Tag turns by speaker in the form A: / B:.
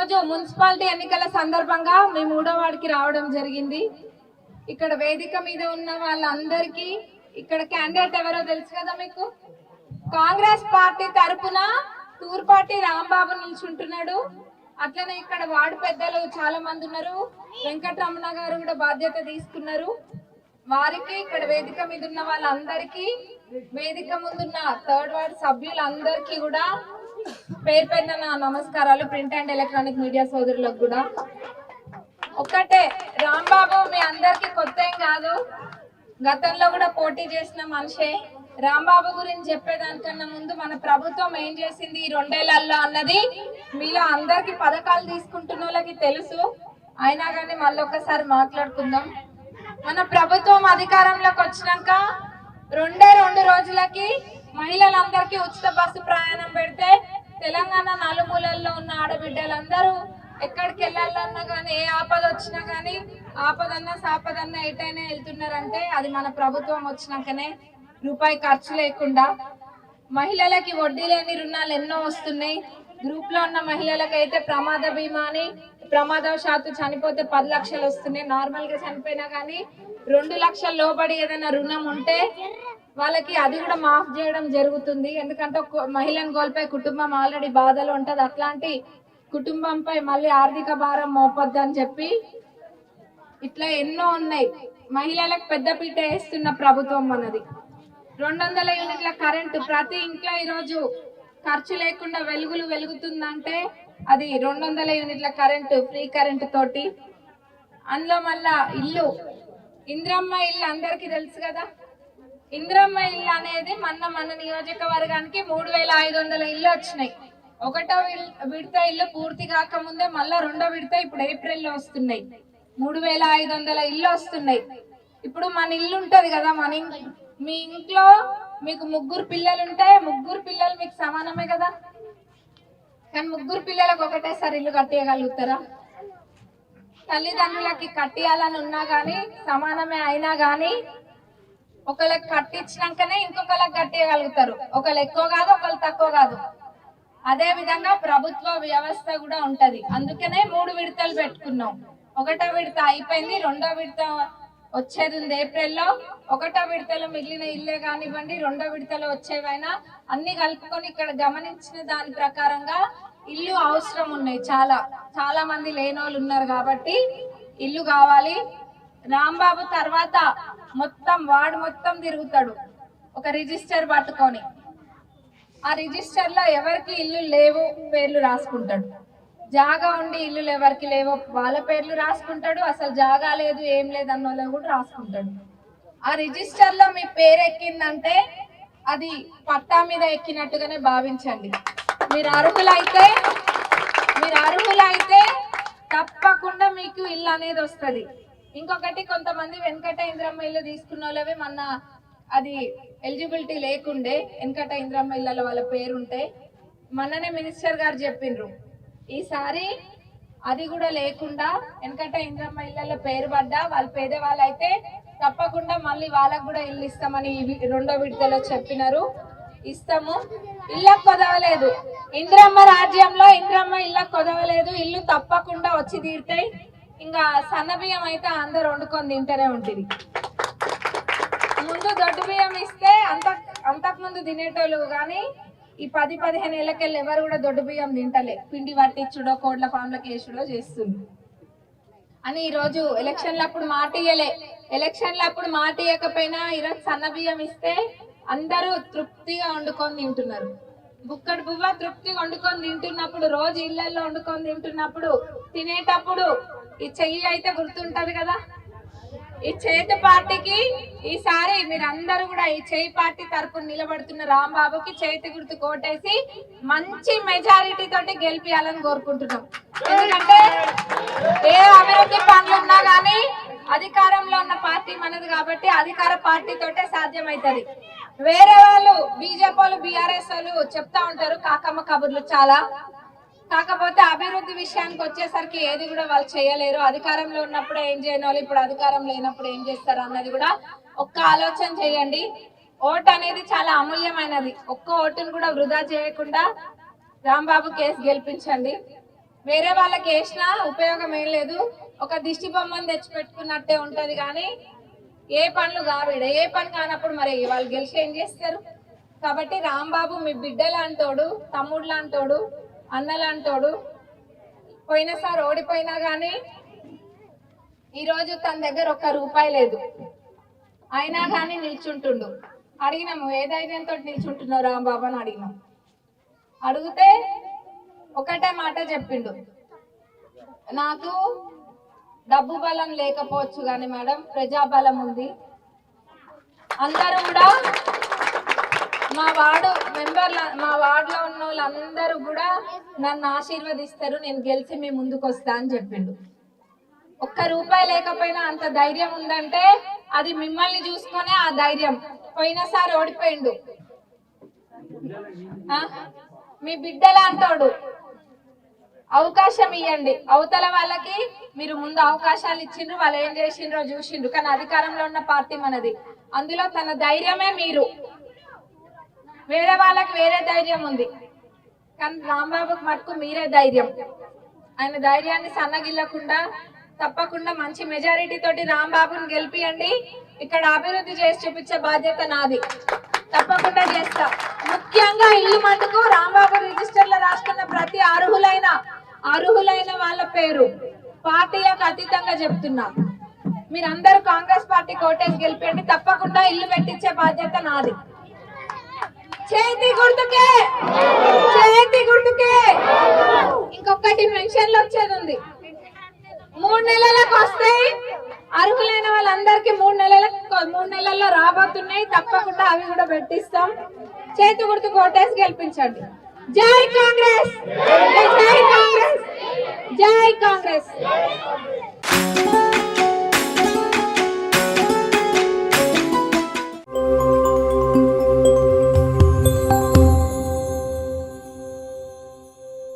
A: ఈరోజు మున్సిపాలిటీ ఎన్నికల సందర్భంగా మీ 3వ వార్డుకి రావడం జరిగింది. ఇక్కడ వేదిక మీద ఉన్న వాళ్ళందరికీ ఇక్కడ క్యాండిడేట్ ఎవరో తెలుసు కదా మీకు. కాంగ్రెస్ పార్టీ తరఫున తూర్పాటి రాంబాబు నిల్చుంటున్నాడు. అట్లనే ఇక్కడ వార్డు పెద్దలు చాలా మంది ఉన్నారు. వెంకటరమణ గారు కూడా బాధ్యత తీసుకున్నారు. వారికి ఇక్కడ వేదిక మీద ఉన్న వాళ్ళందరికీ, వేదిక ముందున్న 3rd వార్డు సభ్యులందరికీ కూడా పేరు పేరున నా నమస్కారాలు. ప్రింట్ అండ్ ఎలక్ట్రానిక్ మీడియా సోదరులకు కూడా ఒక్కటే, రాంబాబు మీ అందరికి కొత్త ఏం కాదు, గతంలో కూడా పోటీ చేసిన మనిషే. రాంబాబు గురించి చెప్పేదానికన్నా ముందు మన ప్రభుత్వం ఏం చేసింది ఈ 2 ఏళ్లలో అన్నది మీలో అందరికి పథకాలు తీసుకుంటున్న వాళ్ళకి తెలుసు. అయినా కానీ మళ్ళీ ఒకసారి మాట్లాడుకుందాం. మన ప్రభుత్వం అధికారంలోకి వచ్చినాక 2 రోజులకి మహిళలందరికీ ఉచిత బస్సు ప్రయాణం పెడితే తెలంగాణ నలుమూలల్లో ఉన్న ఆడబిడ్డలందరూ ఎక్కడికి వెళ్ళాలన్నా కానీ, ఏ ఆపద వచ్చినా కానీ, ఆపదన్నా సాపదన్నా ఎటైనా వెళ్తున్నారంటే అది మన ప్రభుత్వం వచ్చినాకనే. రూపాయి ఖర్చు లేకుండా మహిళలకి వడ్డీ లేని రుణాలు ఎన్నో వస్తున్నాయి. గ్రూప్ లో ఉన్న మహిళలకైతే ప్రమాద బీమా అని, ప్రమాదవశాత్తు చనిపోతే 10 లక్షలు వస్తున్నాయి. నార్మల్ గా చనిపోయినా కానీ 2 లక్షల లోబడి ఏదైనా రుణం ఉంటే వాళ్ళకి అది కూడా మాఫ్ చేయడం జరుగుతుంది. ఎందుకంటే మహిళను కోల్పోయి కుటుంబం ఆల్రెడీ బాధలో ఉంటది. అట్లాంటి కుటుంబంపై మళ్ళీ ఆర్థిక భారం మోపొద్దు అని చెప్పి ఇట్లా ఎన్నో ఉన్నాయి. మహిళలకు పెద్దపీట వేస్తున్న ప్రభుత్వం మనది. 200 యూనిట్ల కరెంటు ప్రతి ఇంట్లో ఈరోజు ఖర్చు లేకుండా వెలుగులు వెలుగుతుందంటే అది 200 యూనిట్ల కరెంటు, ఫ్రీ కరెంటు తోటి. అందులో మళ్ళా ఇల్లు, ఇంద్రమ్మ ఇల్లు అందరికీ తెలుసు కదా. ఇంద్రమ్మ ఇల్లు అనేది మన నియోజకవర్గానికి 3500 ఇల్లు వచ్చినాయి. 1వ విడత ఇల్లు పూర్తి కాకముందే మళ్ళా 2వ విడత ఇప్పుడు ఏప్రిల్లో వస్తున్నాయి. 3500 ఇల్లు వస్తున్నాయి. ఇప్పుడు మన ఇల్లు ఉంటది కదా, మీ ఇంట్లో మీకు 3 పిల్లలు ఉంటే 3 పిల్లలు మీకు సమానమే కదా. కానీ 3 పిల్లలకు ఒకటేసారి ఇల్లు కట్టేయగలుగుతారా? తల్లిదండ్రులకి కట్టియాలని ఉన్నా గానీ సమానమే అయినా గానీ ఒకళ్ళకి కట్టించినాకనే ఇంకొకళ్ళకి కట్టేయగలుగుతారు. ఒకళ్ళు ఎక్కువ కాదు, ఒకళ్ళు తక్కువ కాదు. అదే విధంగా ప్రభుత్వ వ్యవస్థ కూడా ఉంటది. అందుకనే 3 విడతలు పెట్టుకున్నాం. 1వ విడత అయిపోయింది, 2వ విడత వచ్చేది ఉంది ఏప్రిల్లో. 1వ విడతలో మిగిలిన ఇల్లే కానివ్వండి, 2వ విడతలో వచ్చేవైనా అన్ని కలుపుకొని ఇక్కడ గమనించిన దాని ప్రకారంగా ఇల్లు అవసరం ఉన్నాయి. చాలా మంది లేనోళ్ళు ఉన్నారు కాబట్టి ఇల్లు కావాలి. రాంబాబు తర్వాత మొత్తం వార్డు మొత్తం తిరుగుతాడు ఒక రిజిస్టర్ పట్టుకొని. ఆ రిజిస్టర్ లో ఎవరికి ఇల్లు లేవు పేర్లు రాసుకుంటాడు. జాగా ఉండి ఇల్లులు ఎవరికి లేవో వాళ్ళ పేర్లు రాసుకుంటాడు. అసలు జాగా లేదు ఏం లేదు అన్న వాళ్ళు కూడా రాసుకుంటాడు. ఆ రిజిస్టర్ లో మీ పేరు ఎక్కిందంటే అది పట్టా మీద ఎక్కినట్టుగానే భావించండి. మీరు అర్హులైతే తప్పకుండా మీకు ఇల్లు అనేది వస్తుంది. ఇంకొకటి, కొంతమంది వెంకట ఇంద్రమ్మ ఇల్లు తీసుకున్న వాళ్ళవి మొన్న అది ఎలిజిబిలిటీ లేకుండే, వెంకట ఇంద్రమ్మ ఇళ్ళలో వాళ్ళ పేరుంటే మొన్ననే మినిస్టర్ గారు చెప్పిండ్రు ఈసారి అది కూడా లేకుండా వెంకట ఇంద్రమ్మ ఇళ్ళలో పేరు పడ్డా వాళ్ళు పేదవాళ్ళు అయితే తప్పకుండా మళ్ళీ వాళ్ళకు కూడా ఇల్లు ఇస్తామని 2వ విడతలో చెప్పినారు. ఇస్తాము. ఇళ్ళకు కొదవలేదు. ఇంద్రమ్మ రాజ్యంలో ఇంద్రమ్మ ఇళ్ళకు కొదవలేదు. ఇల్లు తప్పకుండా వచ్చి తీరుతాయి. ఇంకా సన్నబియ్యం అయితే అందరు వండుకొని తింటూనే ఉంటుంది. ముందు దొడ్డు బియ్యం ఇస్తే అంతకుముందు తినేటోళ్ళు కానీ ఈ 10-15 ఏళ్ళకెళ్ళి ఎవరు కూడా దొడ్డు బియ్యం తింటలే. పిండి పట్టించుడో కోడ్ల ఫామ్లకు వేసుడో చేస్తుంది అని ఈరోజు ఎలక్షన్లప్పుడు మాట ఇయ్యలే. ఎలక్షన్లప్పుడు మాట ఇయ్యకపోయినా ఈరోజు సన్న బియ్యం ఇస్తే అందరూ తృప్తిగా వండుకొని తింటున్నారు. బుక్కడి బువ్వ తృప్తిగా వండుకొని తింటున్నప్పుడు, రోజు ఇళ్లలో వండుకొని తింటున్నప్పుడు, తినేటప్పుడు ఈ చెయ్యి అయితే గుర్తుంటది కదా. ఈ చేతి పార్టీకి ఈసారి మీరందరూ కూడా ఈ చేయి పార్టీ తరపున నిలబడుతున్న రాంబాబుకి చేతి గుర్తు కోటేసి మంచి మెజారిటీ తోటి గెలిపియాలని కోరుకుంటున్నాం. ఎందుకంటే ఏ అభివృద్ధి పనులు ఉన్నా గానీ అధికారంలో ఉన్న పార్టీ మనది కాబట్టి అధికార పార్టీ తోటే సాధ్యమైతది. వేరే వాళ్ళు బీజేపీ వాళ్ళు, బీఆర్ఎస్ వాళ్ళు చెప్తా ఉంటారు కాకమ్మ కబుర్లు చాలా. కాకపోతే అభివృద్ధి విషయానికి వచ్చేసరికి ఏది కూడా వాళ్ళు చేయలేరు. అధికారంలో ఉన్నప్పుడు ఏం చేయని వాళ్ళు ఇప్పుడు అధికారం లేనప్పుడు ఏం చేస్తారు అన్నది కూడా ఒక్క ఆలోచన చేయండి. ఓటు అనేది చాలా అమూల్యమైనది. ఒక్క ఓటును కూడా వృధా చేయకుండా రాంబాబు కేసు గెలిపించండి. వేరే వాళ్ళకి వేసినా ఉపయోగం ఏం లేదు, ఒక దిష్టి బొమ్మను తెచ్చి పెట్టుకున్నట్టే ఉంటది. కానీ ఏ పనులు కావిడ, ఏ పని కానప్పుడు మరి వాళ్ళు గెలిచి ఏం చేస్తారు? కాబట్టి రాంబాబు మీ బిడ్డ లాంటోడు, తమ్ముడు లాంటోడు, అన్న లాంటోడు. పోయినసారి ఓడిపోయినా గానీ ఈరోజు తన దగ్గర ₹1 లేదు, అయినా కానీ నిల్చుంటుండు. అడిగినాము ఏ ధైర్యంతో నిల్చుంటున్నావు రాంబాబు అని అడిగినాం. అడిగితే ఒకటే మాట చెప్పిండు, నాకు డబ్బు బలం లేకపోవచ్చు కానీ మేడం ప్రజాబలం ఉంది. అందరూ కూడా మా వార్డులో ఉన్న వాళ్ళందరూ కూడా నన్ను ఆశీర్వదిస్తారు, నేను గెలిచి మీ ముందుకు వస్తా అని చెప్పిండు. ₹1 లేకపోయినా అంత ధైర్యం ఉందంటే అది మిమ్మల్ని చూసుకునే ఆ ధైర్యం. పోయినసారి ఓడిపోయిండు, మీ బిడ్డలా అంటాడు. అవకాశం ఇవ్వండి, అవతల వాళ్ళకి మీరు ముందు అవకాశాలు ఇచ్చిండ్రు, వాళ్ళు ఏం చేసిండ్రో చూసిండ్రు. కానీ అధికారంలో ఉన్న పార్టీ మనది, అందులో తన ధైర్యమే మీరు. వేరే వాళ్ళకి వేరే ధైర్యం ఉంది, కానీ రాంబాబుకి మటుకు మీరే ధైర్యం. ఆయన ధైర్యాన్ని సన్నగిల్లకుండా తప్పకుండా మంచి మెజారిటీ తోటి రాంబాబుని గెలిపియండి. ఇక్కడ అభివృద్ధి చేసి చూపించే బాధ్యత నాది, తప్పకుండా చేస్తా. ముఖ్యంగా ఇల్లు మటుకు రాంబాబు రిజిస్టర్లో రాసుకున్న ప్రతి అర్హులైన వాళ్ళ పేరు పార్టీలకు అతీతంగా చెప్తున్నా. మీరందరూ కాంగ్రెస్ పార్టీ కోటేసి గెలిపండి, తప్పకుండా ఇల్లు పెట్టించే బాధ్యత నాది. చేతి గుర్తుకే, చేతి గుర్తుకే. ఇంకొకటి పెన్షన్లు వచ్చేది ఉంది, 3 నెలలకు వస్తాయి. అర్హులైన వాళ్ళందరికీ 3 నెలల్లో రాబోతున్నాయి, తప్పకుండా అవి కూడా పెట్టిస్తాం. చేతి గుర్తు కోటేసి గెలిపించండి. జై కాంగ్రెస్, జై కాంగ్రెస్, జై కాంగ్రెస్.